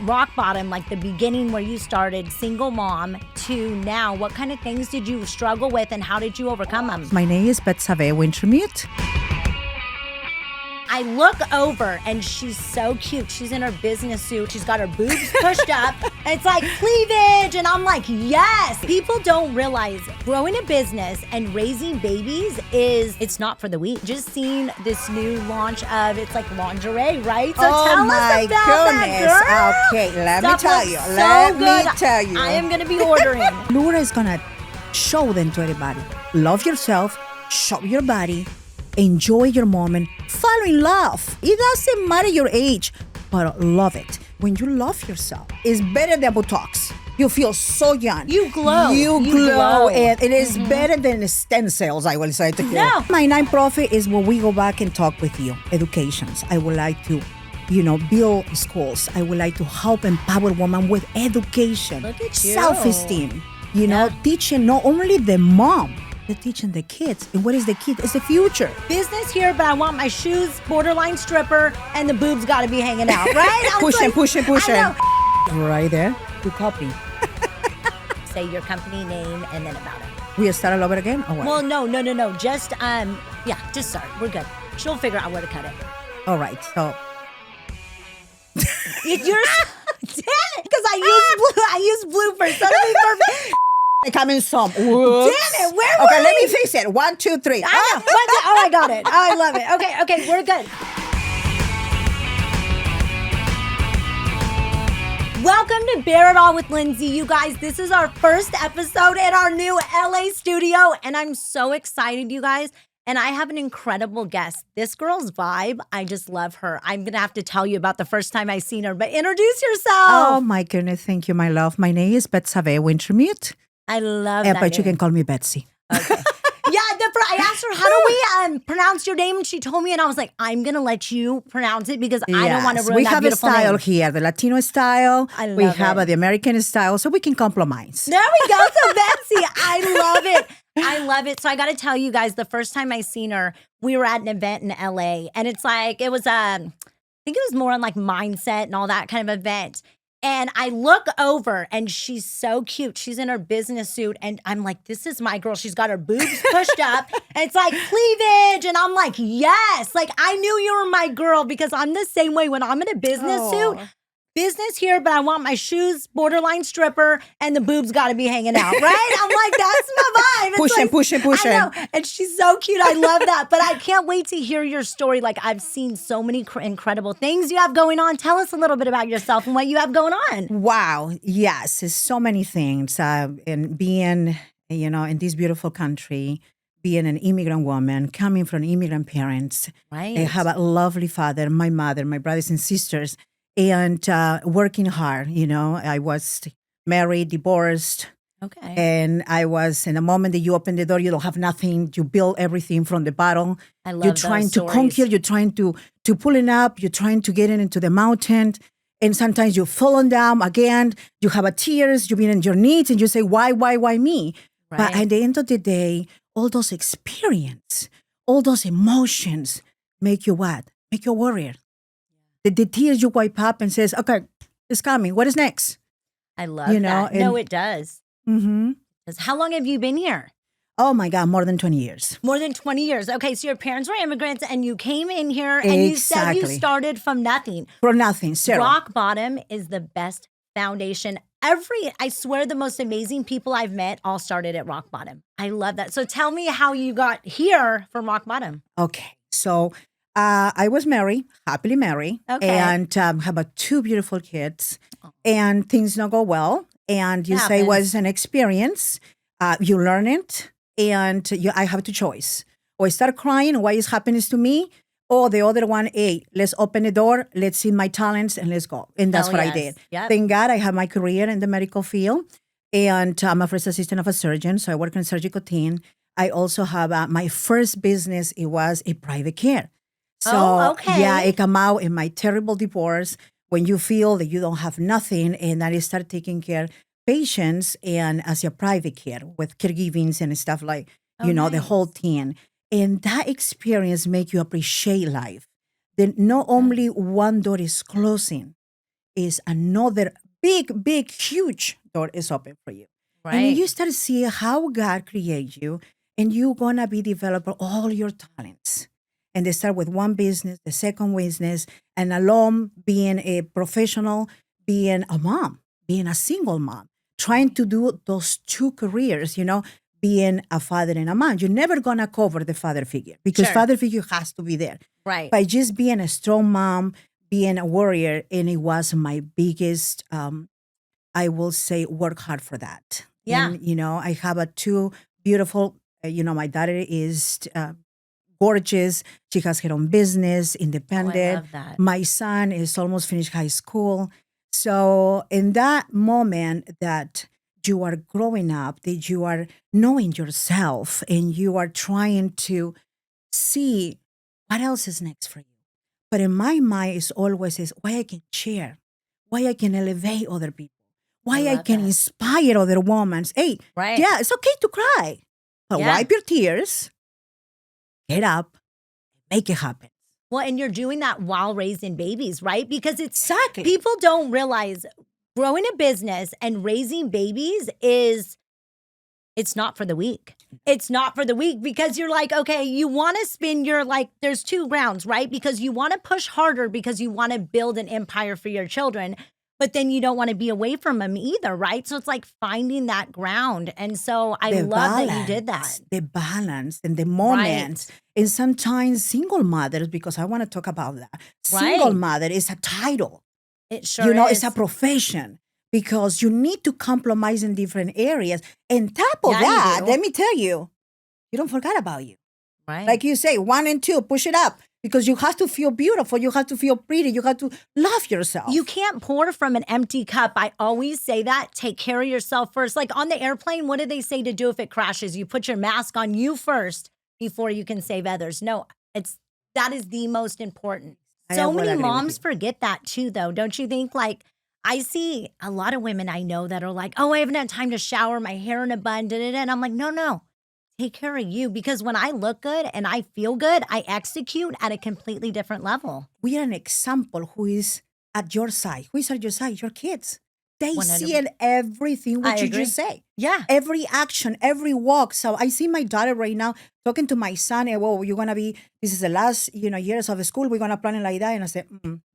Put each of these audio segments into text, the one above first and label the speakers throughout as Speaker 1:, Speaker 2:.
Speaker 1: rock bottom, like the beginning where you started, single mom, to now, what kind of things did you struggle with and how did you overcome them?
Speaker 2: My name is Betzabe Wintermute.
Speaker 1: I look over and she's so cute. She's in her business suit. She's got her boobs pushed up. It's like cleavage. And I'm like, yes. People don't realize growing a business and raising babies it's not for the weak. Just seen this new launch of, it's like lingerie, right? So
Speaker 2: Oh
Speaker 1: tell
Speaker 2: my
Speaker 1: us about
Speaker 2: goodness.
Speaker 1: that, girl.
Speaker 2: Okay, let
Speaker 1: Stuff
Speaker 2: me tell
Speaker 1: looks
Speaker 2: you.
Speaker 1: so
Speaker 2: Let
Speaker 1: good.
Speaker 2: me tell you.
Speaker 1: I am going to be ordering.
Speaker 2: ELURA is going to show them to everybody. Love yourself, show your body, enjoy your moment, fall in love. It doesn't matter your age, but love it. When you love yourself, it's better than Botox. You feel so young.
Speaker 1: You glow.
Speaker 2: You
Speaker 1: You
Speaker 2: glow.
Speaker 1: glow.
Speaker 2: And it is better than stem cells, I will say to you.
Speaker 1: No.
Speaker 2: My nonprofit is where we go back and talk with you. Educations. I would like to, build schools. I would like to help empower women with education.
Speaker 1: Look at you.
Speaker 2: Self-esteem. Teaching not only the mom, they're teaching the kids. And what is the kid? It's the future.
Speaker 1: Business here, but I want my shoes borderline stripper and the boobs got to be hanging out, right? I'm
Speaker 2: Push
Speaker 1: like,
Speaker 2: it. Right there. You copy.
Speaker 1: say your company name and then about it.
Speaker 2: We start all over again or what?
Speaker 1: Well, no. Just just start. We're good. She'll figure out where to cut it.
Speaker 2: All right. So
Speaker 1: You're damn it, because I use bloopers. That'll be perfect.
Speaker 2: coming some.
Speaker 1: Damn it, where were
Speaker 2: Okay, let
Speaker 1: we?
Speaker 2: me fix it. 1, 2, 3.
Speaker 1: I know. Oh, I got it. Oh, I love it. Okay, we're good. Welcome to Bear It All with Lindsey. You guys, this is our first episode in our new LA studio, and I'm so excited, you guys. And I have an incredible guest. This girl's vibe, I just love her. I'm going to have to tell you about the first time I seen her, but introduce yourself.
Speaker 2: Oh, my goodness. Thank you, my love. My name is Betzabe Wintermute.
Speaker 1: I love that
Speaker 2: But you
Speaker 1: name.
Speaker 2: can call me Betsy.
Speaker 1: Okay. Yeah, I asked her, how do we pronounce your name? And she told me, and I was like, I'm going to let you pronounce it because I don't want to ruin
Speaker 2: we
Speaker 1: that
Speaker 2: have a
Speaker 1: beautiful
Speaker 2: style
Speaker 1: name.
Speaker 2: here, the Latino style.
Speaker 1: I
Speaker 2: we
Speaker 1: love
Speaker 2: have
Speaker 1: it.
Speaker 2: the American style, so we can compromise.
Speaker 1: There we go. So Betsy, I love it. I love it. So I got to tell you guys, the first time I seen her, we were at an event in LA, and it's like, it was, I think it was more on like mindset and all that kind of event. And I look over and she's so cute. She's in her business suit. And I'm like, this is my girl. She's got her boobs pushed up. And it's like cleavage. And I'm like, yes. Like, I knew you were my girl because I'm the same way when I'm in a business suit. Business here, but I want my shoes borderline stripper and the boobs got to be hanging out, right? I'm like, that's my vibe. It's
Speaker 2: Push it.
Speaker 1: I know. And she's so cute. I love that. But I can't wait to hear your story. Like, I've seen so many incredible things you have going on. Tell us a little bit about yourself and what you have going on.
Speaker 2: Wow. Yes, it's so many things. And being, in this beautiful country, being an immigrant woman, coming from immigrant parents.
Speaker 1: Right.
Speaker 2: I have a lovely father, my mother, my brothers and sisters, and working hard. I was married, divorced.
Speaker 1: Okay.
Speaker 2: And I was, in the moment that you open the door, you don't have nothing. You build everything from the bottom.
Speaker 1: I love
Speaker 2: You're
Speaker 1: those
Speaker 2: trying to
Speaker 1: stories.
Speaker 2: conquer. You're trying to pull it up. You're trying to get it into the mountain. And sometimes you've fallen down again. You have a tears. You've been on your knees and you say, why me?
Speaker 1: Right.
Speaker 2: But at the end of the day, all those experience, all those emotions make you what? Make you a warrior. The tears you wipe up and says, okay, it's coming. What is next?
Speaker 1: I love that. No, it does.
Speaker 2: Mm-hmm.
Speaker 1: 'Cause how long have you been here?
Speaker 2: Oh, my God, more than 20 years.
Speaker 1: More than 20 years. Okay, so your parents were immigrants and you came in here and you said you
Speaker 2: Exactly.
Speaker 1: started from nothing.
Speaker 2: For nothing, zero.
Speaker 1: Rock bottom is the best foundation. I swear the most amazing people I've met all started at rock bottom. I love that. So tell me how you got here from rock bottom.
Speaker 2: Okay, so I was married, happily married,
Speaker 1: Okay.
Speaker 2: and have 2 beautiful kids, and things don't go well. And you say it was an experience, you learn it, and I have to choice. Or I start crying, why is happening to me? Or the other one, hey, let's open the door, let's see my talents, and let's go. And that's
Speaker 1: Hell
Speaker 2: what
Speaker 1: yes.
Speaker 2: I did.
Speaker 1: Yep.
Speaker 2: Thank God I have my career in the medical field, and I'm a first assistant of a surgeon, so I work in a surgical team. I also have my first business, it was a private care. So,
Speaker 1: okay.
Speaker 2: yeah, it came out in my terrible divorce when you feel that you don't have nothing, and I start taking care of patients and as a private care with caregivings and stuff like, the
Speaker 1: nice.
Speaker 2: whole thing. And that experience make you appreciate life. Then not only one door is closing, is another big, huge door is open for you.
Speaker 1: Right.
Speaker 2: And you start to see how God created you, and you're going to be developing all your talents. And they start with one business, the second business, and along being a professional, being a mom, being a single mom, trying to do those two careers, being a father and a mom. You're never going to cover the father figure because father figure has to be there.
Speaker 1: Right.
Speaker 2: By just being a strong mom, being a warrior, and it was my biggest, I will say, work hard for that.
Speaker 1: Yeah.
Speaker 2: And, I have two beautiful, my daughter is gorgeous. She has her own business, independent.
Speaker 1: I love that.
Speaker 2: My son is almost finished high school. So in that moment that you are growing up, that you are knowing yourself and you are trying to see what else is next for you. But in my mind, it's always is why I can share, why I can elevate other people, why I can inspire other women. Hey, yeah, it's okay to cry, but wipe your tears, get up, make it happen.
Speaker 1: Well, and you're doing that while raising babies, right? Because
Speaker 2: Exactly.
Speaker 1: People don't realize growing a business and raising babies it's not for the weak. It's not for the weak because you're like, okay, you want to spin your there's two grounds, right? Because you want to push harder because you want to build an empire for your children, but then you don't want to be away from them either, right? So it's like finding that ground. And so I love that you did that.
Speaker 2: The balance and the moments. Right. And sometimes single mothers, because I want to talk about that. Single mother is a title.
Speaker 1: It sure is.
Speaker 2: It's a profession. Because you need to compromise in different areas. And top of that, let me tell you, you don't forget about you.
Speaker 1: Right.
Speaker 2: Like you say, 1 and 2, push it up. Because you have to feel beautiful. You have to feel pretty. You have to love yourself.
Speaker 1: You can't pour from an empty cup. I always say that. Take care of yourself first. Like on the airplane, what do they say to do if it crashes? You put your mask on you first before you can save others. No, that is the most important. So many moms forget that too, though. Don't you think? Like, I see a lot of women I know that are like, oh, I haven't had time to shower, my hair in a bun, and I'm like, no, take care of you. Because when I look good and I feel good, I execute at a completely different level.
Speaker 2: We are an example who is at your side. Who is at your side? Your kids. They 100%. See in everything what you just say.
Speaker 1: Yeah.
Speaker 2: Every action, every walk. So I see my daughter right now talking to my son, and, well, you're going to be, this is the last, years of the school. We're going to plan it like that. And I said,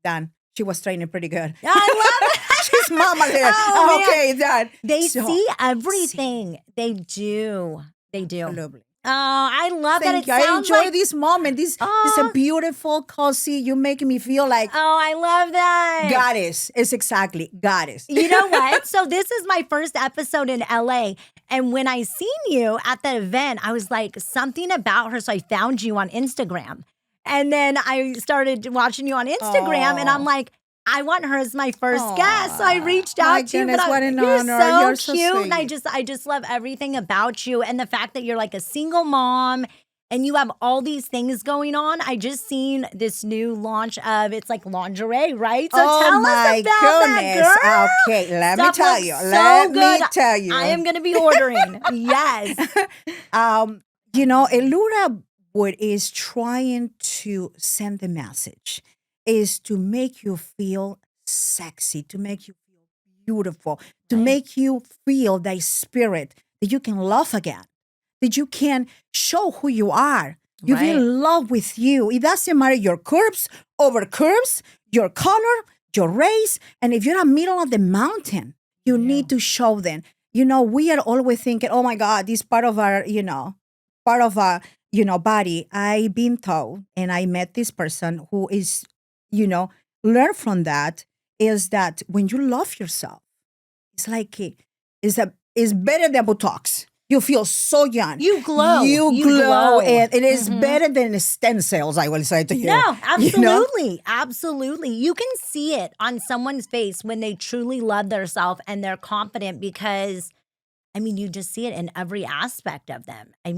Speaker 2: done. She was training pretty good.
Speaker 1: I love it.
Speaker 2: She's mama there. Oh, okay, done.
Speaker 1: They see everything. They do. They do.
Speaker 2: Absolutely.
Speaker 1: Oh, I love that.
Speaker 2: I enjoy this moment. This is a beautiful, cozy. You're making me feel like.
Speaker 1: Oh, I love that.
Speaker 2: Goddess. It's exactly goddess.
Speaker 1: You know what? So this is my first episode in LA. And when I seen you at the event, I was like, something about her. So I found you on Instagram. And then I started watching you on Instagram, and I'm like, I want her as my first guest. So I reached out to you.
Speaker 2: What an honor.
Speaker 1: You're so cute. And I just love everything about you. And the fact that you're like a single mom and you have all these things going on. I just seen this new launch of, it's like lingerie, right? So tell us about that, girl.
Speaker 2: Okay, let me tell you. Let me tell you.
Speaker 1: I am going to be ordering. Yes.
Speaker 2: ELURA is trying to send the message is to make you feel sexy, to make you feel beautiful, to make you feel that spirit that you can love again, that you can show who you are. You feel in love with you. It doesn't matter your curves, over curves, your color, your race. And if you're in the middle of the mountain, you need to show them. We are always thinking, oh my God, this part of our, body. I've been told, and I met this person who is, learn from that, is that when you love yourself, it's like, it's better than Botox. You feel so young.
Speaker 1: You glow.
Speaker 2: You glow. And it is better than stem cells, I will say to you.
Speaker 1: No, absolutely. Absolutely. You can see it on someone's face when they truly love themselves and they're confident because, you just see it in every aspect of them. I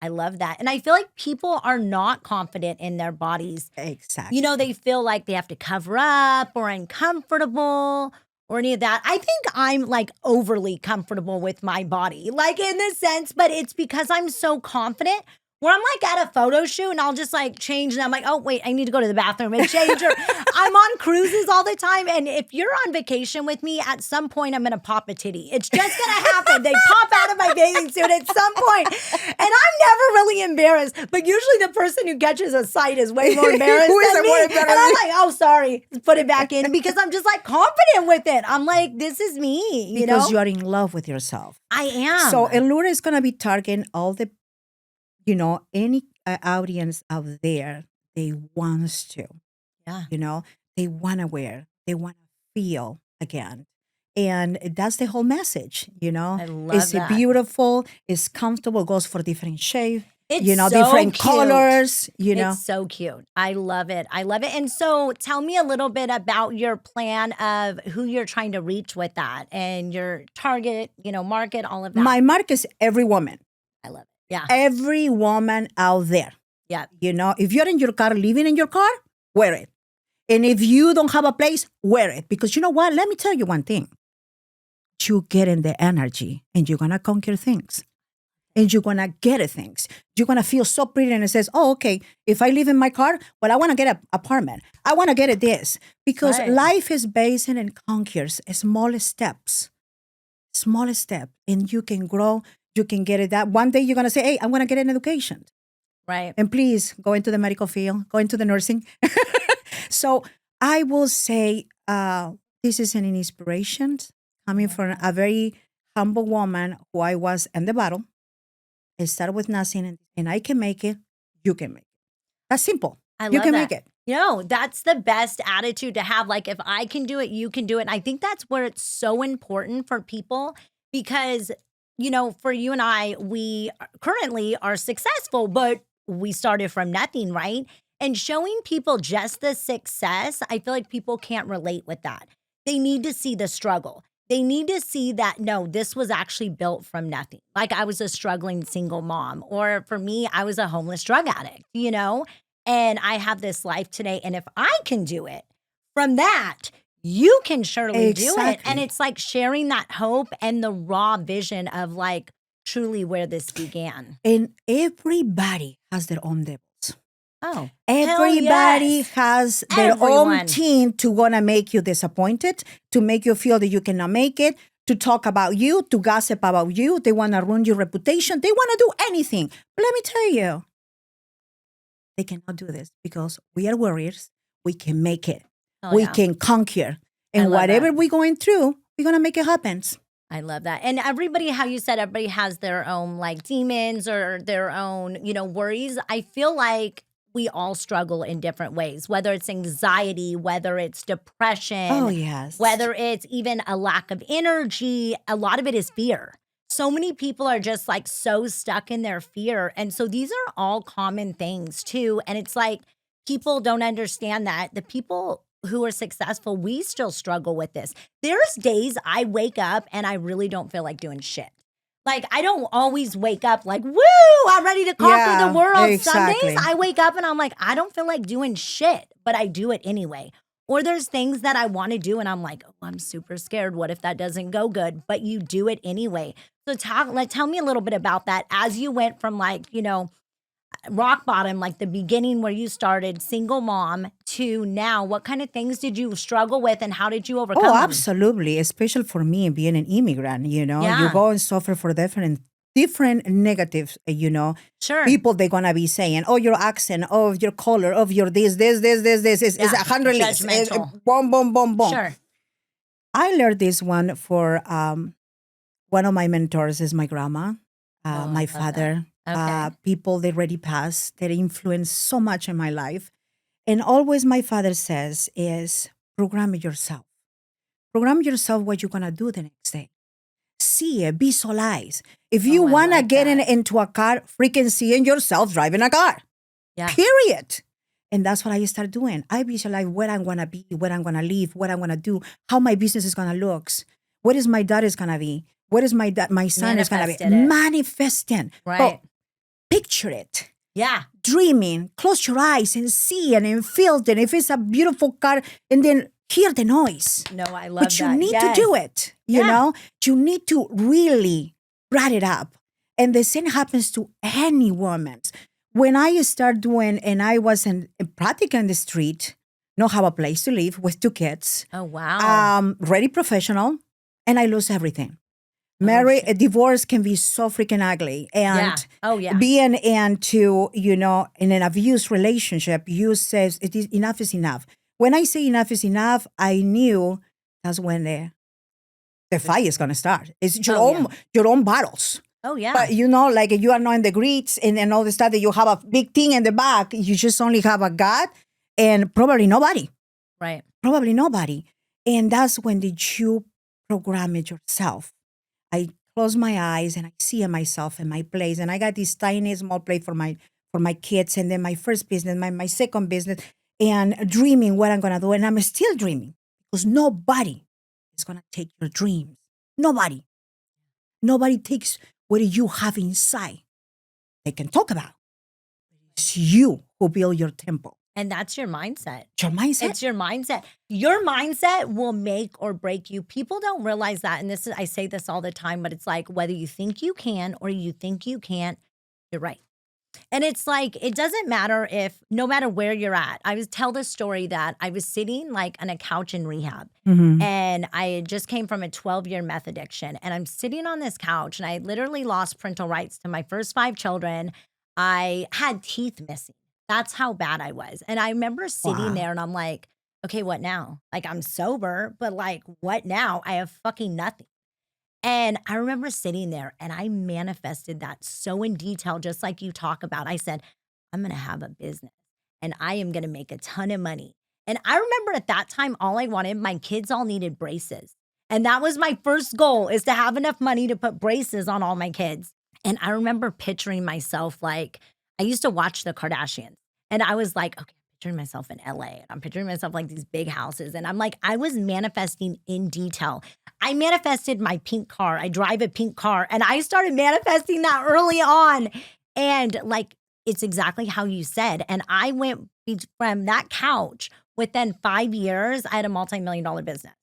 Speaker 1: love that. And I feel like people are not confident in their bodies.
Speaker 2: Exactly.
Speaker 1: They feel like they have to cover up or uncomfortable or any of that. I think I'm like overly comfortable with my body, like in the sense, but it's because I'm so confident. where I'm like at a photo shoot and I'll just like change and I'm like, oh, wait, I need to go to the bathroom and change. Or I'm on cruises all the time. And if you're on vacation with me, at some point I'm going to pop a titty. It's just going to happen. They pop out of my bathing suit at some point. And I'm never really embarrassed. But usually the person who catches a sight is way more embarrassed than me. And I'm like, oh, sorry. Put it back in because I'm just like confident with it. I'm like, this is me.
Speaker 2: Because you are in love with yourself.
Speaker 1: I am.
Speaker 2: So ELURA is going to be targeting all the any audience out there, they wants to.
Speaker 1: Yeah.
Speaker 2: They want to wear, they want to feel again. And that's the whole message,
Speaker 1: I love
Speaker 2: It's
Speaker 1: that.
Speaker 2: Beautiful, it's comfortable, goes for different shape,
Speaker 1: It's
Speaker 2: different
Speaker 1: so cute.
Speaker 2: colors,
Speaker 1: It's so cute. I love it. I love it. And so tell me a little bit about your plan of who you're trying to reach with that and your target, market, all of that.
Speaker 2: My market is every woman.
Speaker 1: I love it. Yeah.
Speaker 2: Every woman out there.
Speaker 1: Yeah.
Speaker 2: If you're in your car, living in your car, wear it. And if you don't have a place, wear it. Because you know what? Let me tell you one thing. You get in the energy and you're going to conquer things. And you're going to get things. You're going to feel so pretty and it says, oh, okay, if I live in my car, well, I want to get an apartment. I want to get this. Because life is based and conquers small steps. Small step. And you can grow. You can get it that one day you're going to say, hey, I'm going to get an education.
Speaker 1: Right.
Speaker 2: And please go into the medical field, go into the nursing. So I will say this is an inspiration coming from a very humble woman who I was in the bottom. I started with nothing and I can make it. You can make it. That's simple. You can make it.
Speaker 1: That's the best attitude to have. Like, if I can do it, you can do it. And I think that's where it's so important for people because for you and I, we currently are successful, but we started from nothing, right? And showing people just the success, I feel like people can't relate with that. They need to see the struggle. They need to see that, no, this was actually built from nothing. Like I was a struggling single mom, or for me, I was a homeless drug addict, and I have this life today. And if I can do it from that, you can surely do it. And it's like sharing that hope and the raw vision of like truly where this began.
Speaker 2: And everybody has their own devils.
Speaker 1: Oh,
Speaker 2: everybody has their own team to gonna make you disappointed, to make you feel that you cannot make it, to talk about you, to gossip about you. They want to ruin your reputation. They want to do anything. But let me tell you, they cannot do this because we are warriors. We can make it. We can conquer. And whatever we're going through, we're going to make it happen.
Speaker 1: I love that. And everybody, how you said, everybody has their own like demons or their own, worries. I feel like we all struggle in different ways, whether it's anxiety, whether it's depression.
Speaker 2: Oh, yes.
Speaker 1: Whether it's even a lack of energy. A lot of it is fear. So many people are just like so stuck in their fear. And so these are all common things too. And it's like people don't understand that the people who are successful, we still struggle with this. There's days I wake up and I really don't feel like doing shit. Like, I don't always wake up like, woo, I'm ready to conquer the world.
Speaker 2: Exactly.
Speaker 1: Some days I wake up and I'm like, I don't feel like doing shit, but I do it anyway. Or there's things that I want to do and I'm like, oh, I'm super scared. What if that doesn't go good? But you do it anyway. So tell me a little bit about that as you went from like, rock bottom, like the beginning where you started single mom to now. What kind of things did you struggle with and how did you overcome them?
Speaker 2: Absolutely. Especially for me being an immigrant, you go and suffer for different negatives,
Speaker 1: Sure.
Speaker 2: People, they're going to be saying, oh, your accent, oh, your color, of your this is 100 lists. Boom, boom, boom, boom.
Speaker 1: Sure.
Speaker 2: I learned this one for one of my mentors is my grandma, my father.
Speaker 1: Okay.
Speaker 2: People that already passed that influenced so much in my life. And always my father says is program yourself. Program yourself what you're going to do the next day. See it, visualize. If you want to get into a car, freaking seeing yourself driving a car.
Speaker 1: Yeah.
Speaker 2: Period. And that's what I started doing. I visualize where I'm going to be, where I'm going to live, what I'm going to do, how my business is going to look, what is my daughter is going to be, what is my son is going to be. Manifesting.
Speaker 1: Right.
Speaker 2: Oh, picture it.
Speaker 1: Yeah.
Speaker 2: Dreaming. Close your eyes and see it and feel it. And if it's a beautiful car, and then hear the noise.
Speaker 1: No, I love that.
Speaker 2: But you need to do it. You know? You need to really write it up. And the same happens to any woman. when I start doing, and I was practically in the street, not have a place to live with 2 kids.
Speaker 1: Oh, wow.
Speaker 2: Ready professional, and I lose everything. A divorce can be so freaking ugly. And being into, in an abuse relationship, you says enough is enough. When I say enough is enough, I knew that's when the fight is going to start. It's your own battles.
Speaker 1: Oh, yeah.
Speaker 2: But like you are not in the grits and all the stuff that you have a big thing in the back. You just only have a God and probably nobody.
Speaker 1: Right.
Speaker 2: Probably nobody. And that's when you program it yourself. I close my eyes and I see myself in my place. And I got this tiny small place for my kids. And then my first business, my second business, and dreaming what I'm going to do. And I'm still dreaming because nobody is going to take your dreams. Nobody. Nobody takes what you have inside. They can talk about. It's you who build your temple.
Speaker 1: And that's your mindset.
Speaker 2: Your mindset.
Speaker 1: It's your mindset. Your mindset will make or break you. People don't realize that. And I say this all the time, but it's like whether you think you can or you think you can't, you're right. And it's like, it doesn't matter no matter where you're at. I was tell this story that I was sitting like on a couch in rehab. Mm-hmm. And I just came from a 12-year meth addiction. And I'm sitting on this couch and I literally lost parental rights to my first 5 children. I had teeth missing. That's how bad I was. And I remember sitting there and I'm like, okay, what now? Like I'm sober, but like what now? I have fucking nothing. And I remember sitting there and I manifested that so in detail, just like you talk about. I said, I'm going to have a business and I am going to make a ton of money. And I remember at that time, all I wanted, my kids all needed braces. And that was my first goal, is to have enough money to put braces on all my kids. And I remember picturing myself like, I used to watch the Kardashians and I was like, okay, I'm picturing myself in LA and I'm picturing myself like these big houses. And I'm like, I was manifesting in detail. I manifested my pink car. I drive a pink car and I started manifesting that early on. And like, it's exactly how you said. And I went from that couch within 5 years, I had a multi-million-dollar business.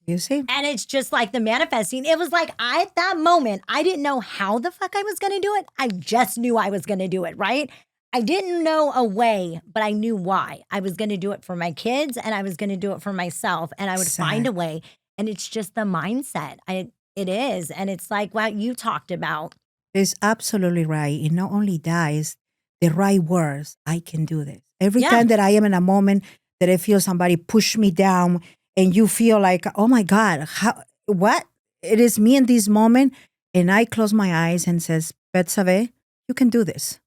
Speaker 2: You see?
Speaker 1: And it's just like the manifesting. It was like at that moment, I didn't know how the fuck I was going to do it. I just knew I was going to do it, right? I didn't know a way, but I knew why. I was going to do it for my kids and I was going to do it for myself and I would find a way. And it's just the mindset. It is. And it's like what you talked about.
Speaker 2: It's absolutely right. And not only that, is the right words. I can do this. Every time that I am in a moment that I feel somebody push me down and you feel like, oh my God, what? It is me in this moment. And I close my eyes and says, Betzabe, you can do this.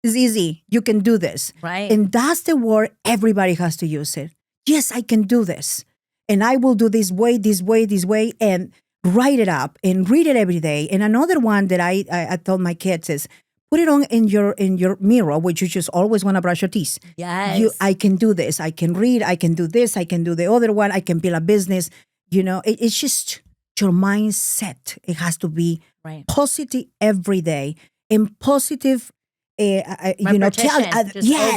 Speaker 2: It's easy. You can do this.
Speaker 1: Right.
Speaker 2: And that's the word everybody has to use it. Yes, I can do this. And I will do this way, this way, this way, and write it up and read it every day. And another one that I told my kids is, put it on in your mirror, which you just always want to brush your teeth.
Speaker 1: Yes.
Speaker 2: I can do this. I can read. I can do this. I can do the other one. I can build a business. It's just your mindset. It has to be positive every every day. And positive,
Speaker 1: over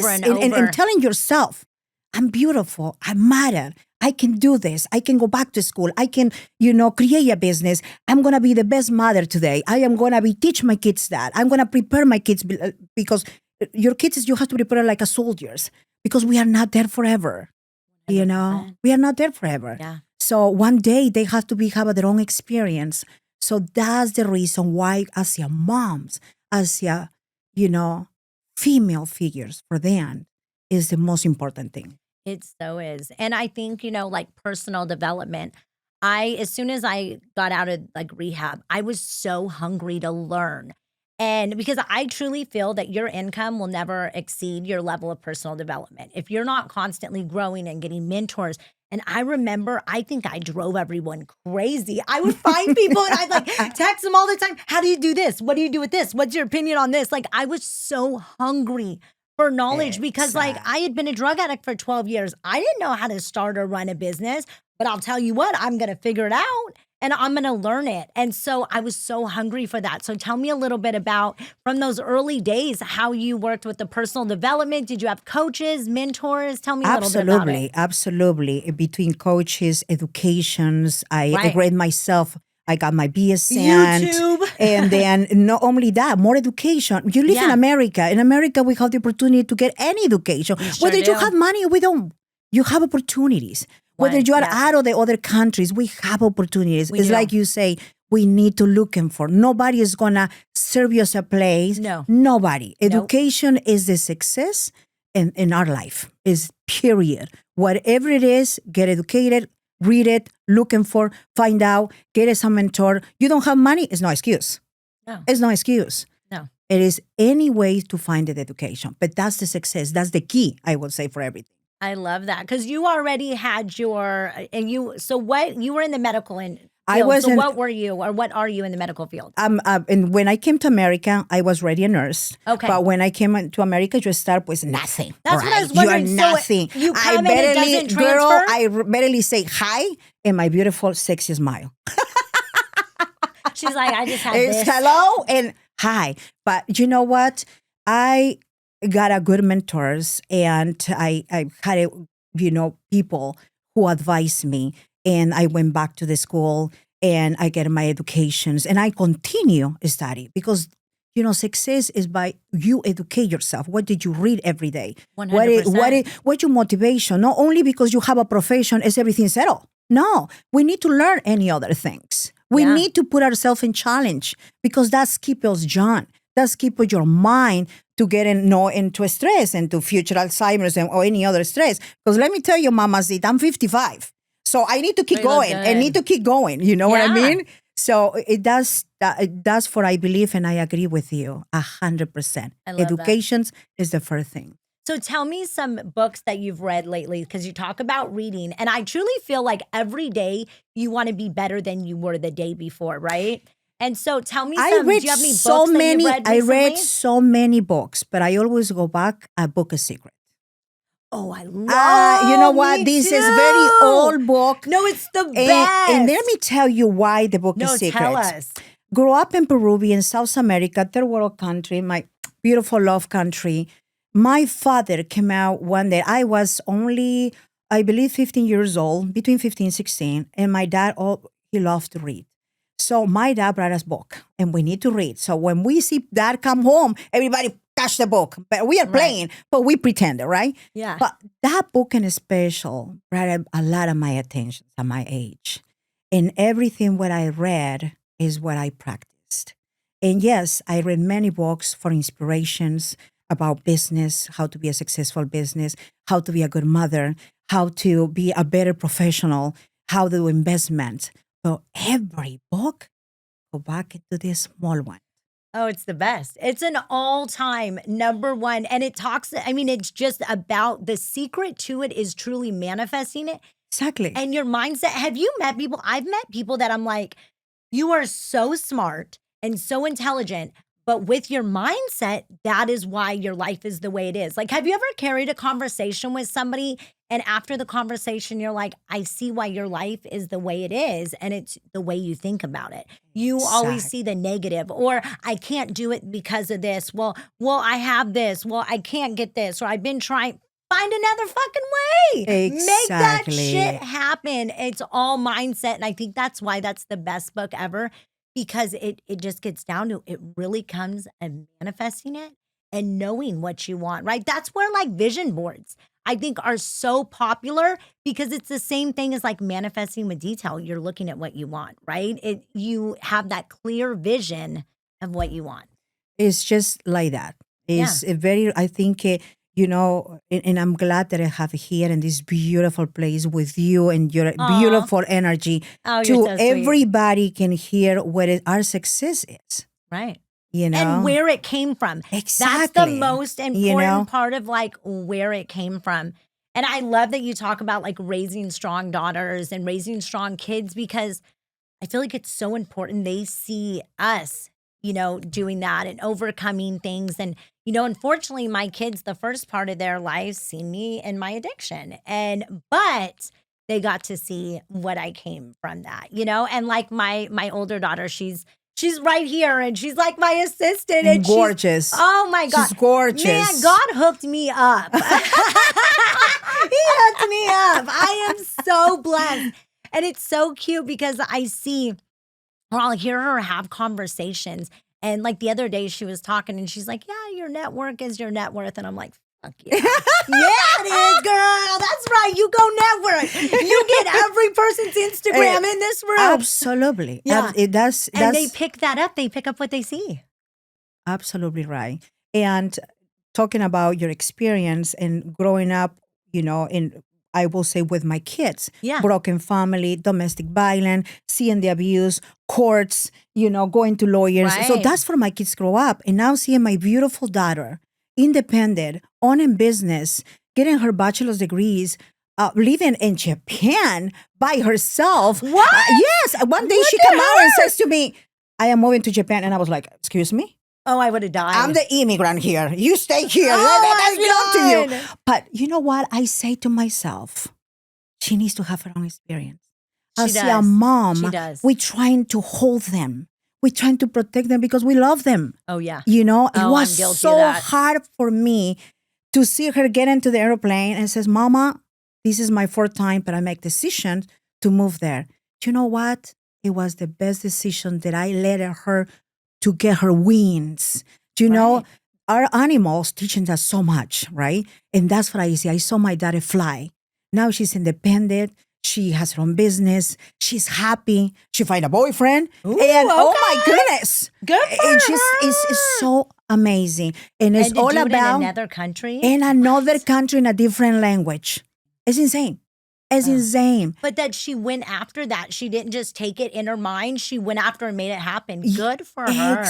Speaker 1: and over.
Speaker 2: And telling yourself, I'm beautiful. I matter. I can do this. I can go back to school. I can, create a business. I'm going to be the best mother today. I am going to teach my kids that. I'm going to prepare my kids because your kids, you have to prepare like a soldiers because we are not there forever. 100%. We are not there forever.
Speaker 1: Yeah.
Speaker 2: So one day they have to have their own experience. So that's the reason why as your moms, as your, female figures for them is the most important thing.
Speaker 1: It so is. And I think, like personal development, as soon as I got out of like rehab, I was so hungry to learn. And because I truly feel that your income will never exceed your level of personal development. If you're not constantly growing and getting mentors. And I remember, I think I drove everyone crazy. I would find people and I'd like text them all the time. How do you do this? What do you do with this? What's your opinion on this? Like I was so hungry for knowledge because like I had been a drug addict for 12 years. I didn't know how to start or run a business, but I'll tell you what, I'm going to figure it out and I'm going to learn it. And so I was so hungry for that. So tell me a little bit about from those early days, how you worked with the personal development. Did you have coaches, mentors? Tell me a little bit about it.
Speaker 2: Absolutely. Between coaches, educations, I grade myself. I got my BSN.
Speaker 1: YouTube.
Speaker 2: And then not only that, more education. You live in America. In America, we have the opportunity to get any education. Whether you have money or we don't, you have opportunities. Whether you are out of the other countries, we have opportunities. It's like you say, we need to look for. Nobody is going to serve you as a place.
Speaker 1: No.
Speaker 2: Nobody. Education is the success in our life, is period. Whatever it is, get educated, read it, looking for, find out, get some mentor. You don't have money, it's no excuse.
Speaker 1: No.
Speaker 2: It's no excuse.
Speaker 1: No.
Speaker 2: It is any way to find the education. But that's the success. That's the key, I would say, for everything.
Speaker 1: I love that. Because you already had you were in the medical field. What were you, or what are you in the medical field?
Speaker 2: And when I came to America, I was already a nurse.
Speaker 1: Okay.
Speaker 2: But when I came to America, you start with nothing.
Speaker 1: That's what I was wondering.
Speaker 2: You are nothing.
Speaker 1: So you come and it doesn't transfer?
Speaker 2: Girl, I barely say hi and my beautiful, sexy smile.
Speaker 1: She's like, I just had this.
Speaker 2: Hello and hi. But you know what? I got a good mentors, and I had people who advised me, and I went back to the school and I get my educations, and I continue study because success is by you educate yourself. What did you read every day?
Speaker 1: 100%.
Speaker 2: What's your motivation? Not only because you have a profession is everything settled. No, we need to learn any other things. We need to put ourselves in challenge because that's keep us young. That's keep your mind to get into stress, into future Alzheimer's or any other stress. Because let me tell you, Mamacita, I'm 55. So I need to keep going. I need to keep going. You know what I mean? So it does what I believe, and I agree with you 100%. Education is the first thing.
Speaker 1: So tell me some books that you've read lately, because you talk about reading, and I truly feel like every day you want to be better than you were the day before, right? And so tell me do you have any books that you read recently?
Speaker 2: I read so many books, but I always go back, a book is secret.
Speaker 1: Oh, I love
Speaker 2: you know what? This is very old book.
Speaker 1: No, it's the best.
Speaker 2: And let me tell you why the book is secret.
Speaker 1: Tell us.
Speaker 2: Grew up in Peruvian, South America, third world country, my beautiful love country. My father came out one day. I was only, I believe, 15 years old, between 15 and 16. And my dad, he loved to read. So my dad brought us book, and we need to read. So when we see dad come home, everybody catch the book. But we are playing, but we pretend, right?
Speaker 1: Yeah.
Speaker 2: But that book in special brought a lot of my attention at my age. And everything what I read is what I practiced. And yes, I read many books for inspirations about business, how to be a successful business, how to be a good mother, how to be a better professional, how to do investment. So every book, go back into this small one.
Speaker 1: Oh, it's the best. It's an all-time number one. And it talks, it's just about the secret to it is truly manifesting it.
Speaker 2: Exactly.
Speaker 1: And your mindset. Have you met people? I've met people that I'm like, you are so smart and so intelligent, but with your mindset, that is why your life is the way it is. Like, have you ever carried a conversation with somebody and after the conversation, you're like, I see why your life is the way it is. And it's the way you think about it. You always see the negative, or I can't do it because of this. Well, I have this. Well, I can't get this, or I've been trying. Find another fucking way.
Speaker 2: Exactly.
Speaker 1: Make that shit happen. It's all mindset. And I think that's why that's the best book ever, because it just gets down to it really comes and manifesting it and knowing what you want, right? That's where like vision boards, I think, are so popular, because it's the same thing as like manifesting with detail. You're looking at what you want, right? You have that clear vision of what you want.
Speaker 2: It's just like that. It's a very, I think, and I'm glad that I have here in this beautiful place with you and your beautiful energy.
Speaker 1: Oh,
Speaker 2: to
Speaker 1: you're so sweet.
Speaker 2: Everybody can hear what our success is.
Speaker 1: Right.
Speaker 2: And
Speaker 1: where it came from.
Speaker 2: Exactly.
Speaker 1: That's the most important part of like where it came from. And I love that you talk about like raising strong daughters and raising strong kids, because I feel like it's so important. They see us, doing that and overcoming things. And, unfortunately, my kids, the first part of their lives, see me and my addiction. But they got to see what I came from that, and like my older daughter, she's right here, and she's like my assistant, and
Speaker 2: gorgeous.
Speaker 1: Oh my God,
Speaker 2: she's gorgeous.
Speaker 1: Man, God hooked me up. He hooked me up. I am so blessed, and it's so cute because I see or I'll hear her have conversations. And like the other day she was talking and she's like, yeah, your network is your net worth. And I'm like, fuck yeah. Yeah, it is, girl. That's right. You go network. You get every person's Instagram in this room.
Speaker 2: Absolutely.
Speaker 1: Yeah.
Speaker 2: It does.
Speaker 1: And they pick that up. They pick up what they see.
Speaker 2: Absolutely right. And talking about your experience and growing up, I will say with my kids, broken family, domestic violence, seeing the abuse, courts, going to lawyers.
Speaker 1: Right.
Speaker 2: So that's where my kids grow up. And now seeing my beautiful daughter, independent, owning business, getting her bachelor's degrees, living in Japan by herself.
Speaker 1: What?
Speaker 2: Yes. One day she came out and says to me, I am moving to Japan. And I was like, excuse me?
Speaker 1: Oh, I would have died.
Speaker 2: I'm the immigrant here. You stay here.
Speaker 1: Oh,
Speaker 2: that belongs to you. But you know what? I say to myself, she needs to have her own experience. As a mom, we're trying to hold them. We're trying to protect them because we love them.
Speaker 1: Oh, yeah.
Speaker 2: It was so hard for me to see her get into the airplane and says, Mama, this is my fourth time, but I make decision to move there. You know what? It was the best decision that I let her to get her wings. Our animals teaching us so much, right? And that's what I see. I saw my daughter fly. Now she's independent. She has her own business. She's happy. She find a boyfriend.
Speaker 1: Ooh,
Speaker 2: oh my goodness.
Speaker 1: Good for her.
Speaker 2: It's so amazing. And it's all about
Speaker 1: in another country.
Speaker 2: In another country in a different language. It's insane. It's insane.
Speaker 1: But that she went after that. She didn't just take it in her mind. She went after and made it happen. Good for her.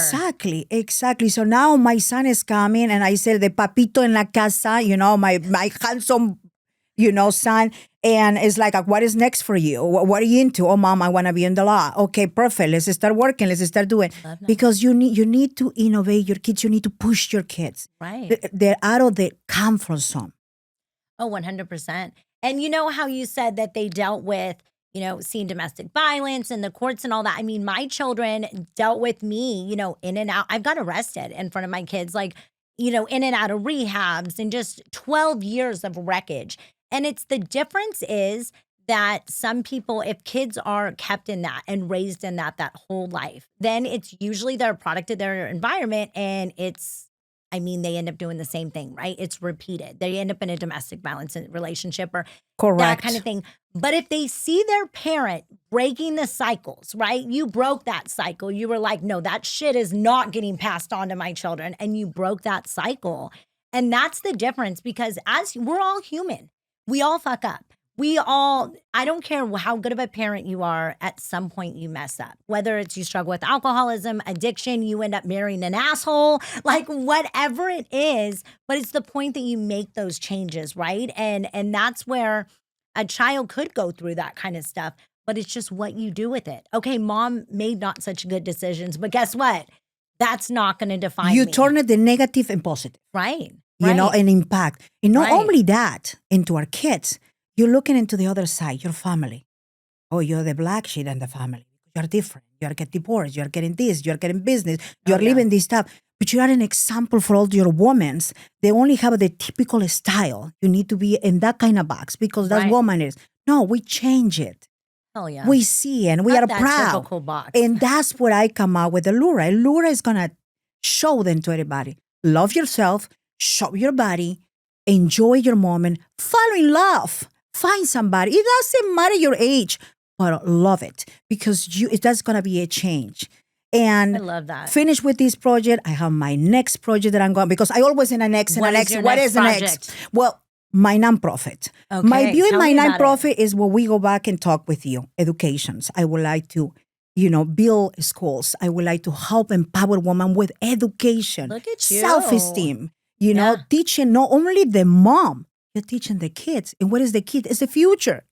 Speaker 2: Exactly. So now my son is coming and I said, the papito en la casa, my handsome, son. And it's like, what is next for you? What are you into? Oh, Mom, I want to be in the law. Okay, perfect. Let's start working. Let's start doing. Because you need to innovate your kids. You need to push your kids.
Speaker 1: Right.
Speaker 2: They're out of the comfort zone.
Speaker 1: Oh, 100%. And you know how you said that they dealt with, seeing domestic violence in the courts and all that. I mean, my children dealt with me, in and out. I've got arrested in front of my kids, like, in and out of rehabs and just 12 years of wreckage. And the difference is that some people, if kids are kept in that and raised in that whole life, then it's usually they're a product of their environment and they end up doing the same thing, right? It's repeated. They end up in a domestic violence relationship or that kind of thing. But if they see their parent breaking the cycles, right? You broke that cycle. You were like, no, that shit is not getting passed on to my children. And you broke that cycle. And that's the difference because as we're all human, we all fuck up. I don't care how good of a parent you are, at some point you mess up. Whether it's you struggle with alcoholism, addiction, you end up marrying an asshole, like whatever it is, but it's the point that you make those changes, right? And that's where a child could go through that kind of stuff, but it's just what you do with it. Okay, Mom made not such good decisions, but guess what? That's not going to define
Speaker 2: you
Speaker 1: me.
Speaker 2: Turn it the negative and positive.
Speaker 1: Right.
Speaker 2: And impact. And not only that, into our kids, you're looking into the other side, your family. Oh, you're the black sheep in the family. You're different. You're getting divorced. You're getting this. You're getting business. You're living this stuff. But you are an example for all your women. They only have the typical style. You need to be in that kind of box because that's woman is. No, we change it.
Speaker 1: Hell yeah.
Speaker 2: We see and we
Speaker 1: Not
Speaker 2: are
Speaker 1: that
Speaker 2: proud.
Speaker 1: typical box.
Speaker 2: And that's where I come out with ELURA. ELURA is going to show them to everybody. Love yourself. Show your body. Enjoy your moment. Fall in love. Find somebody. It doesn't matter your age, but love it because that's going to be a change. And
Speaker 1: I love that.
Speaker 2: Finish with this project. I have my next project that I'm going because I always in a next and a next. What is the next? Well, my nonprofit.
Speaker 1: Okay,
Speaker 2: my view in my nonprofit is when we go back and talk with you. Educations. I would like to, build schools. I would like to help empower women with education.
Speaker 1: Look at you.
Speaker 2: Self-esteem. Teaching not only the mom. You're teaching the kids. And what is the kid? It's the future.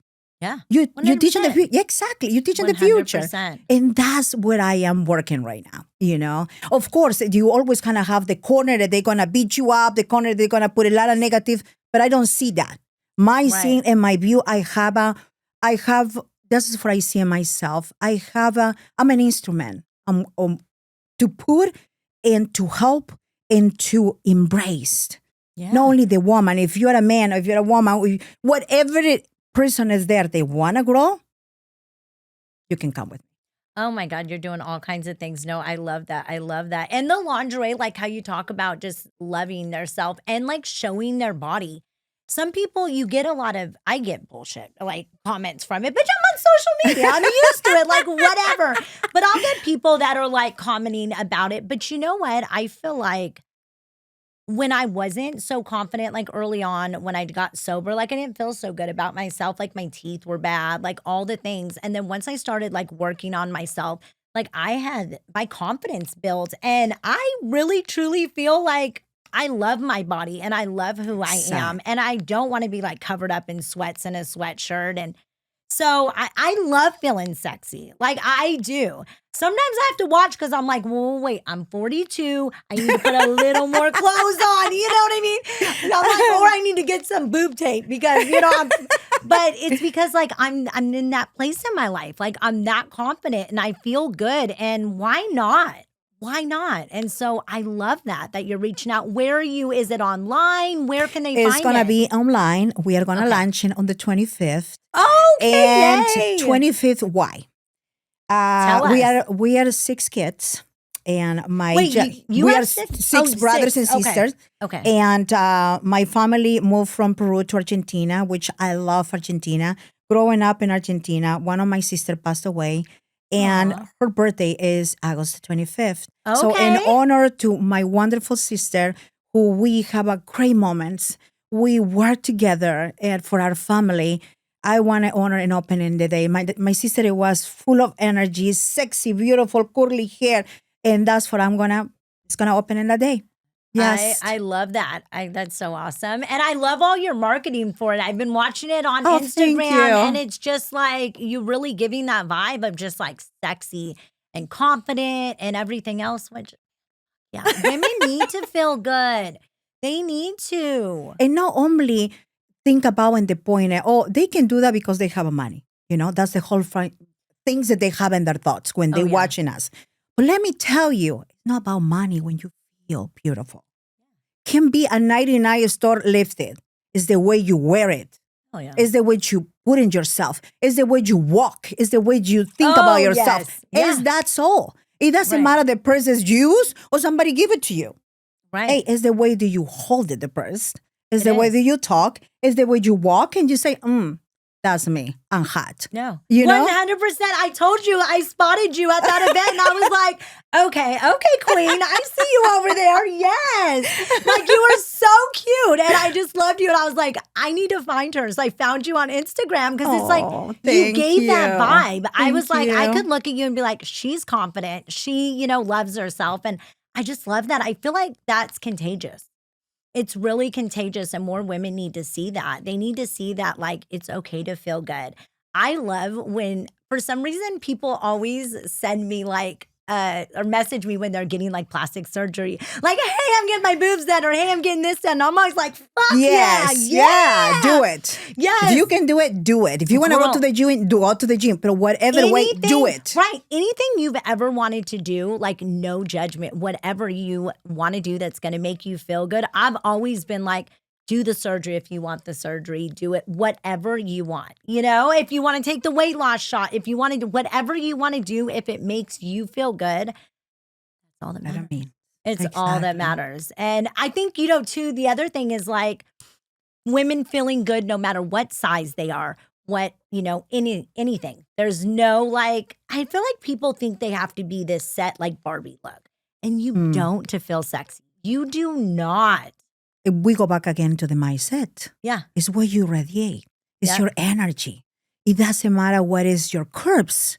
Speaker 1: Yeah.
Speaker 2: You're teaching the future. Exactly. You're teaching 100%. The future. And that's where I am working right now, Of course, you always kind of have the corner that they're going to beat you up, the corner they're going to put a lot of negative, but I don't see that. My seeing and my view, I have, this is what I see in myself. I'm an instrument to put and to help and to embrace. Yeah. Not only the woman, if you're a man, or if you're a woman, whatever person is there, they want to grow, you can come with me.
Speaker 1: Oh my God, you're doing all kinds of things. No, I love that. I love that. And the lingerie, like how you talk about just loving their self and like showing their body. Some people, you get a lot of, I get bullshit, like comments from it, but I'm on social media. I'm used to it, like whatever. But I'll get people that are like commenting about it. But you know what? I feel like when I wasn't so confident, like early on when I got sober, like I didn't feel so good about myself. Like my teeth were bad, like all the things. And then once I started like working on myself, like I had my confidence built. And I really truly feel like I love my body and I love who I am. And I don't want to be like covered up in sweats and a sweatshirt. And so I love feeling sexy. Like I do. Sometimes I have to watch because I'm like, well, wait, I'm 42. I need to put a little more clothes on. You know what I mean? And I'm like, or I need to get some boob tape because, but it's because like I'm in that place in my life. Like I'm that confident and I feel good. And why not? Why not? And so I love that you're reaching out. Where are you? Is it online? Where can they find it?
Speaker 2: It's going to be online. We are going to launch it on the 25th.
Speaker 1: Okay,
Speaker 2: and
Speaker 1: yay.
Speaker 2: 25th, why?
Speaker 1: Tell us.
Speaker 2: We are 6 kids, and
Speaker 1: you
Speaker 2: we
Speaker 1: have
Speaker 2: are
Speaker 1: 6?
Speaker 2: six brothers and sisters.
Speaker 1: Okay.
Speaker 2: And my family moved from Peru to Argentina, which I love Argentina. Growing up in Argentina, one of my sisters passed away, and her birthday is August 25th. So in honor to my wonderful sister, who we have a great moments, we work together and for our family. I want to honor and open in the day. My sister was full of energy, sexy, beautiful, curly hair. And that's what it's going to open in the day. Yes.
Speaker 1: I love that. That's so awesome. And I love all your marketing for it. I've been watching it on Instagram and it's just like you really giving that vibe of just like sexy and confident and everything else, which women need to feel good. They need to.
Speaker 2: And not only think about in the point, they can do that because they have money. That's the whole things that they have in their thoughts when they're watching us. But let me tell you, it's not about money when you feel beautiful. Can be a 99 store lifted. It's the way you wear it.
Speaker 1: Oh, yeah.
Speaker 2: It's the way you put in yourself. It's the way you walk. It's the way you think about yourself.
Speaker 1: Yes.
Speaker 2: That's all. It doesn't matter the purse is used or somebody give it to you.
Speaker 1: Right.
Speaker 2: Hey, it's the way that you hold it, the purse. It's the way that you talk. It's the way you walk and you say, that's me. I'm hot.
Speaker 1: No.
Speaker 2: 100%.
Speaker 1: I told you, I spotted you at that event and I was like, okay, queen, I see you over there. Yes. Like you were so cute. And I just loved you. And I was like, I need to find her. So I found you on Instagram because it's like, you gave that vibe. I was like, I could look at you and be like, she's confident. She, loves herself. And I just love that. I feel like that's contagious. It's really contagious and more women need to see that. They need to see that like it's okay to feel good. I love when for some reason people always send me like or message me when they're getting like plastic surgery. Like, hey, I'm getting my boobs done or hey, I'm getting this done. I'm always like, fuck yeah,
Speaker 2: do it.
Speaker 1: Yes.
Speaker 2: If you can do it, do it. If you want to go to the gym, go to the gym. But whatever way, do it.
Speaker 1: Right. Anything you've ever wanted to do, like no judgment, whatever you want to do that's going to make you feel good. I've always been like, do the surgery if you want the surgery. Do it, whatever you want. If you want to take the weight loss shot, if you want to do whatever you want to do, if it makes you feel good, that's all that matters. It's all that matters. And I think, too, the other thing is like women feeling good no matter what size they are, anything. There's no like, I feel like people think they have to be this set like Barbie look. And you don't to feel sexy. You do not.
Speaker 2: We go back again to the mindset.
Speaker 1: Yeah.
Speaker 2: It's what you radiate. It's your energy. It doesn't matter what is your curves.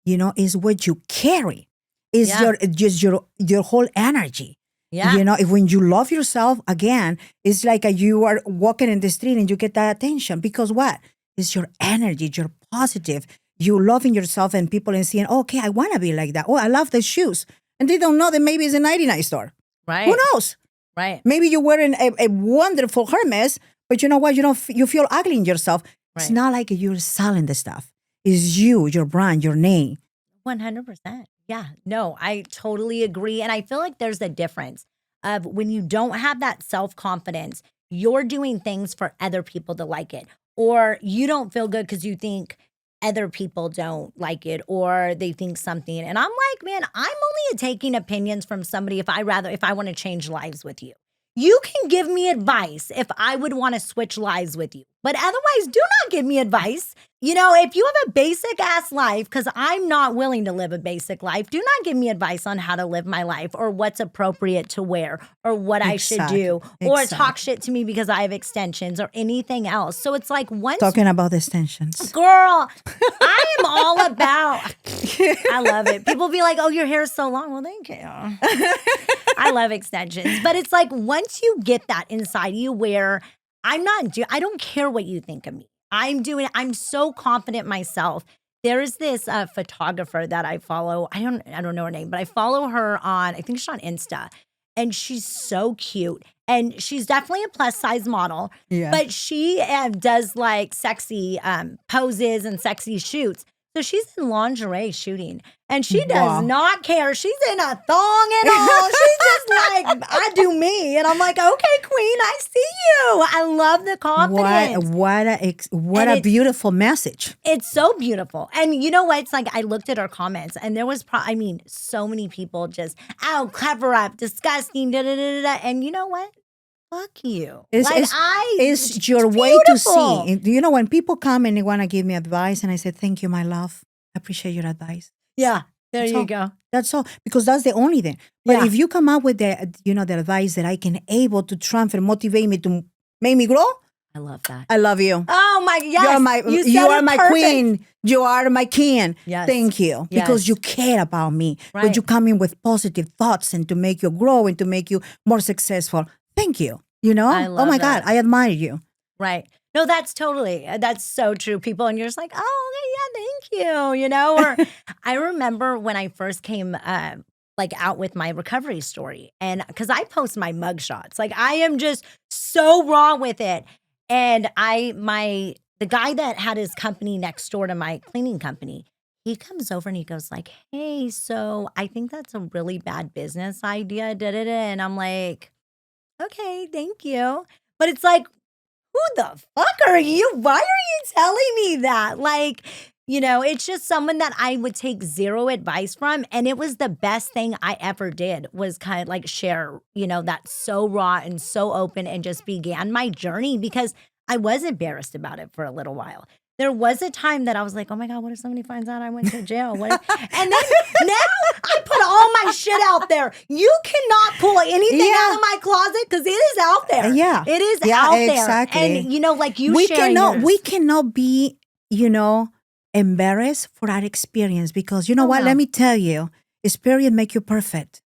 Speaker 2: It's what you carry. It's your whole energy.
Speaker 1: Yeah.
Speaker 2: If when you love yourself, again, it's like you are walking in the street and you get that attention. Because what? It's your energy. You're positive. You loving yourself and people and seeing, okay, I want to be like that. Oh, I love the shoes. And they don't know that maybe it's a 99 store.
Speaker 1: Right.
Speaker 2: Who knows?
Speaker 1: Right.
Speaker 2: Maybe you're wearing a wonderful Hermes, but you know what? You feel ugly in yourself. Right. It's not like you're selling the stuff. It's you, your brand, your name.
Speaker 1: 100%. Yeah. No, I totally agree. And I feel like there's a difference of when you don't have that self-confidence, you're doing things for other people to like it. Or you don't feel good because you think other people don't like it or they think something. And I'm like, man, I'm only taking opinions from somebody if I want to change lives with you. You can give me advice if I would want to switch lives with you. But otherwise, do not give me advice. If you have a basic ass life, because I'm not willing to live a basic life, do not give me advice on how to live my life or what's appropriate to wear or what I should do or talk shit to me because I have extensions or anything else. So it's like once
Speaker 2: talking about extensions,
Speaker 1: girl, I am all about. I love it. People be like, "Oh, your hair is so long." Well, thank you. I love extensions, but it's like once you get that inside you, where I don't care what you think of me. I'm so confident myself. There is this photographer that I follow. I don't know her name, but I follow her I think she's on Insta, and she's so cute. And she's definitely a plus size model, but she does like sexy poses and sexy shoots. So she's in lingerie shooting, and she does not care. She's in a thong and all. She's just like, I do me. And I'm like, okay, queen, I see you. I love the confidence.
Speaker 2: What a beautiful message.
Speaker 1: It's so beautiful. And you know what? It's like I looked at her comments, and there was, so many people just, cover up, disgusting, da-da-da-da-da. And you know what? Fuck you.
Speaker 2: It's your way to see. When people come and they want to give me advice, and I say, thank you, my love. I appreciate your advice.
Speaker 1: Yeah, there you go.
Speaker 2: That's all. Because that's the only thing. But if you come up with the advice that I can able to transfer, motivate me to make me grow,
Speaker 1: I love that.
Speaker 2: I love you.
Speaker 1: Oh my, yes.
Speaker 2: You are my queen. You are my king.
Speaker 1: Yes.
Speaker 2: Thank you. Because you care about me. Right. But you come in with positive thoughts and to make you grow and to make you more successful. Thank you. Oh my God, I admire you.
Speaker 1: Right. No, that's so true. People, and you're just like, oh, okay, yeah, thank you. Or I remember when I first came out with my recovery story, and because I post my mugshots, like I am just so raw with it. And the guy that had his company next door to my cleaning company, he comes over and he goes like, hey, so I think that's a really bad business idea. And I'm like, okay, thank you. But it's like, who the fuck are you? Why are you telling me that? Like, it's just someone that I would take zero advice from. And it was the best thing I ever did was kind of like share, that's so raw and so open and just began my journey because I was embarrassed about it for a little while. There was a time that I was like, oh my God, what if somebody finds out I went to jail? And then now I put all my shit out there. You cannot pull anything out of my closet because it is out there.
Speaker 2: Yeah.
Speaker 1: It is out
Speaker 2: exactly.
Speaker 1: there. And, like you sharing yours.
Speaker 2: We cannot be, embarrassed for our experience because what? Let me tell you, experience make you perfect,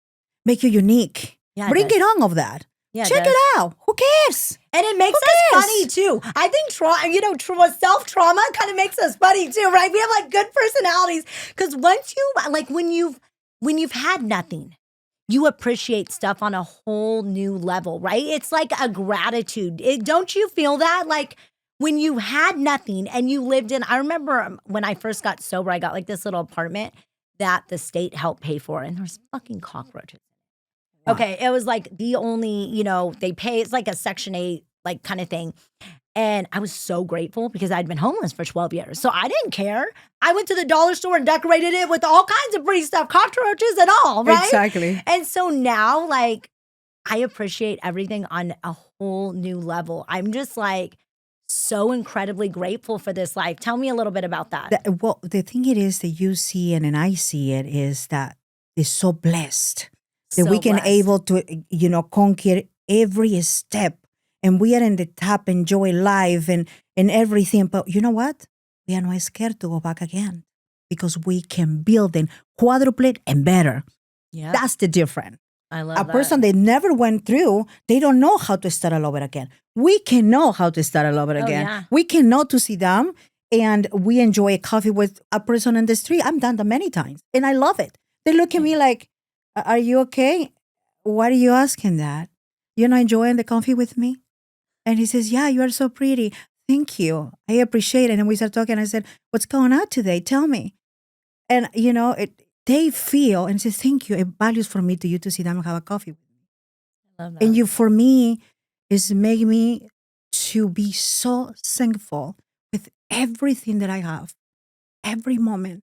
Speaker 2: make you unique. Yeah, bring it on of that. Yeah, check it out. Who cares?
Speaker 1: And it makes us funny too. I think self-trauma kind of makes us funny too, right? We have like good personalities because once you when you've had nothing, you appreciate stuff on a whole new level, right? It's like a gratitude. Don't you feel that? Like when you had nothing and you lived in, I remember when I first got sober, I got like this little apartment that the state helped pay for, and there's fucking cockroaches. Okay, it was like the only, they pay, it's like a Section 8 like kind of thing. And I was so grateful because I'd been homeless for 12 years. So I didn't care. I went to the dollar store and decorated it with all kinds of pretty stuff, cockroaches and all, right?
Speaker 2: Exactly.
Speaker 1: And so now like I appreciate everything on a whole new level. I'm just like so incredibly grateful for this life. Tell me a little bit about that.
Speaker 2: The thing it is that you see it and I see it is that it's so blessed. That we can able to, conquer every step. And we are in the top, enjoy life and everything. But you know what? We are not scared to go back again because we can build and quadruple and better. Yeah. That's the difference.
Speaker 1: I love that.
Speaker 2: A person that never went through, they don't know how to start all over again. We can know how to start all over again.
Speaker 1: Yeah.
Speaker 2: We can know to sit down and we enjoy a coffee with a person on the street. I've done that many times and I love it. They look at me like, are you okay? Why are you asking that? You're not enjoying the coffee with me? And he says, yeah, you are so pretty. Thank you. I appreciate it. And we start talking. I said, what's going on today? Tell me. And, they feel and say, thank you. It values for me to sit down and have a coffee with me.
Speaker 1: I love that.
Speaker 2: And for me, it's made me to be so thankful with everything that I have. every moment.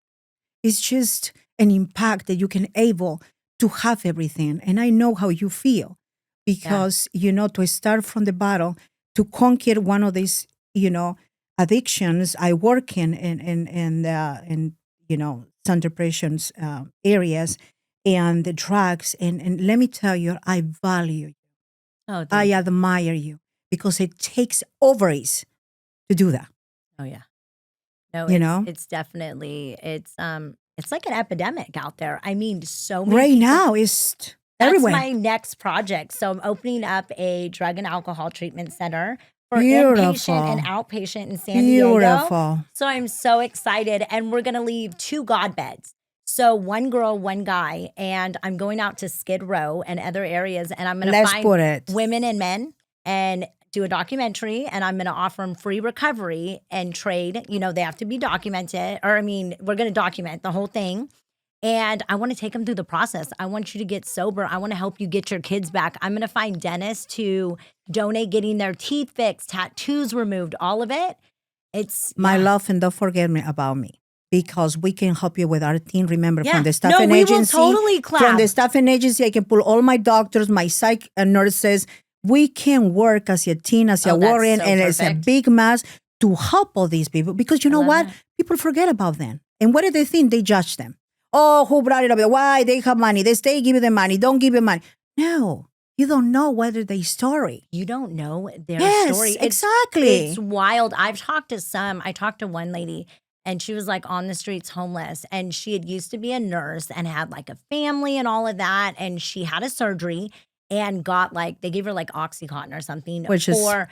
Speaker 2: It's just an impact that you can able to have everything. And I know how you feel because, to start from the bottom, to conquer one of these, addictions. I work in some depressions areas and the drugs. And let me tell you, I value you.
Speaker 1: Oh,
Speaker 2: I admire you because it takes ovaries to do that.
Speaker 1: Oh, yeah. No, it's definitely, it's like an epidemic out there. I mean, so many
Speaker 2: right
Speaker 1: people,
Speaker 2: now it's
Speaker 1: that's
Speaker 2: everywhere.
Speaker 1: my next project. So I'm opening up a drug and alcohol treatment center for
Speaker 2: Beautiful.
Speaker 1: inpatient and outpatient in San Diego.
Speaker 2: Beautiful.
Speaker 1: So I'm so excited. And we're going to leave 2 God beds. So 1 girl, 1 guy. And I'm going out to Skid Row and other areas. And I'm going to find women and men and do a documentary. And I'm going to offer them free recovery and trade. They have to be documented. We're going to document the whole thing. And I want to take them through the process. I want you to get sober. I want to help you get your kids back. I'm going to find dentists to donate getting their teeth fixed, tattoos removed, all of it. It's
Speaker 2: my love, and don't forget me about me because we can help you with our team. Remember, from the staffing agency,
Speaker 1: will totally clap.
Speaker 2: From the staffing agency, I can pull all my doctors, my psych and nurses. We can work as a team, as a warrior, and it's a big mass to help all these people because you know what? People forget about them. And what do they think? They judge them. Oh, who brought it up? Why? They have money. They stay, give you the money. Don't give you money. No, you don't know whether their story.
Speaker 1: You don't know their story.
Speaker 2: Exactly.
Speaker 1: It's wild. I talked to one lady and she was like on the streets homeless and she had used to be a nurse and had like a family and all of that. And she had a surgery and got they gave her like Oxycontin or something for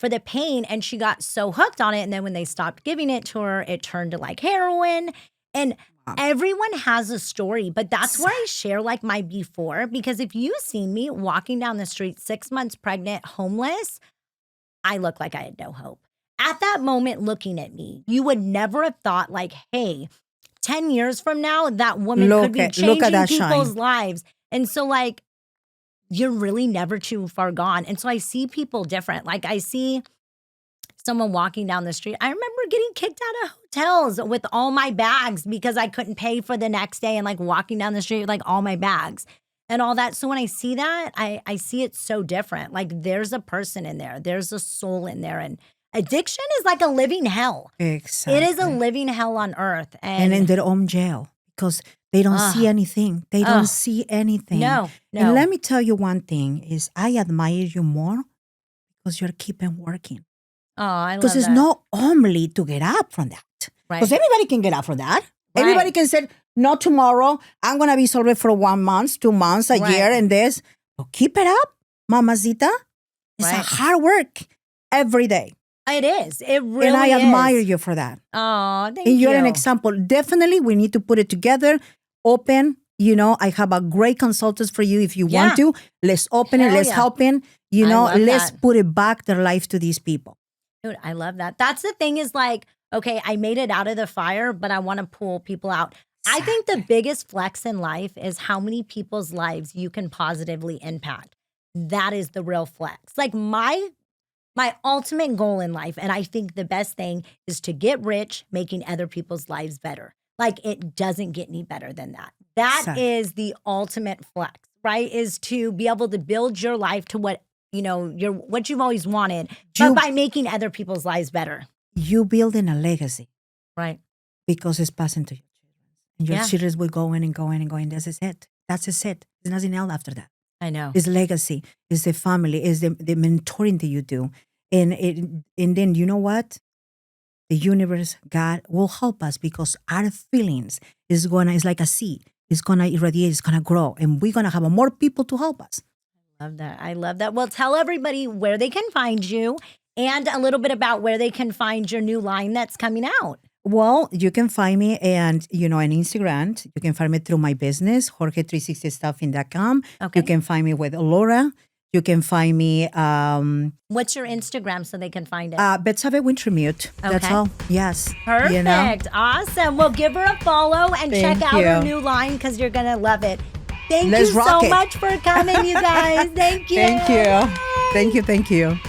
Speaker 1: the pain. And she got so hooked on it. And then when they stopped giving it to her, it turned to like heroin. And everyone has a story, but that's where I share like my before, because if you seen me walking down the street 6 months pregnant, homeless, I look like I had no hope. At that moment, looking at me, you would never have thought like, hey, 10 years from now, that woman could be changing people's lives. And so like, you're really never too far gone. And so I see people different. Like I see someone walking down the street. I remember getting kicked out of hotels with all my bags because I couldn't pay for the next day and like walking down the street with like all my bags and all that. So when I see that, I see it so different. Like there's a person in there. There's a soul in there. And addiction is like a living hell.
Speaker 2: Exactly.
Speaker 1: It is a living hell on earth.
Speaker 2: And in their own jail because they don't see anything. They don't see anything.
Speaker 1: No.
Speaker 2: And let me tell you one thing is I admire you more because you're keeping working.
Speaker 1: Oh, I love that.
Speaker 2: Because it's not only to get up from that.
Speaker 1: Right.
Speaker 2: Because everybody can get up from that.
Speaker 1: Right.
Speaker 2: Everybody can say, not tomorrow. I'm going to be sober for 1 month, 2 months, a year, and this. But keep it up, mamacita. It's a hard work every day.
Speaker 1: It is. It really is.
Speaker 2: And I admire you for that.
Speaker 1: Oh, thank you.
Speaker 2: And you're an example. Definitely, we need to put it together, open. I have a great consultants for you if you want to. Let's open it. Let's help in. Let's put it back their life to these people.
Speaker 1: Dude, I love that. That's the thing is like, okay, I made it out of the fire, but I want to pull people out. I think the biggest flex in life is how many people's lives you can positively impact. That is the real flex. Like my ultimate goal in life, and I think the best thing is to get rich, making other people's lives better. Like it doesn't get any better than that. That is the ultimate flex, right? Is to be able to build your life to what what you've always wanted, but by making other people's lives better.
Speaker 2: You building a legacy.
Speaker 1: Right.
Speaker 2: Because it's passing to your children. And your children will go in and go in and go in. That's it. That's it. There's nothing else after that.
Speaker 1: I know.
Speaker 2: It's legacy. It's the family. It's the mentoring that you do. And then you know what? The universe, God will help us because our feelings it's like a seed. It's going to irradiate. It's going to grow. And we're going to have more people to help us.
Speaker 1: I love that. Well, tell everybody where they can find you and a little bit about where they can find your new line that's coming out.
Speaker 2: Well, you can find me on Instagram. You can find me through my business, Jorge360staffing.com.
Speaker 1: Okay.
Speaker 2: You can find me with ELURA. You can find me.
Speaker 1: What's your Instagram so they can find it?
Speaker 2: Betzabe Wintermute. Okay. That's all. Yes.
Speaker 1: Perfect. Awesome. Well, give her a follow and check out her new line because you're going to love it. Thank you so much for coming, you guys. Thank you.
Speaker 2: Thank you.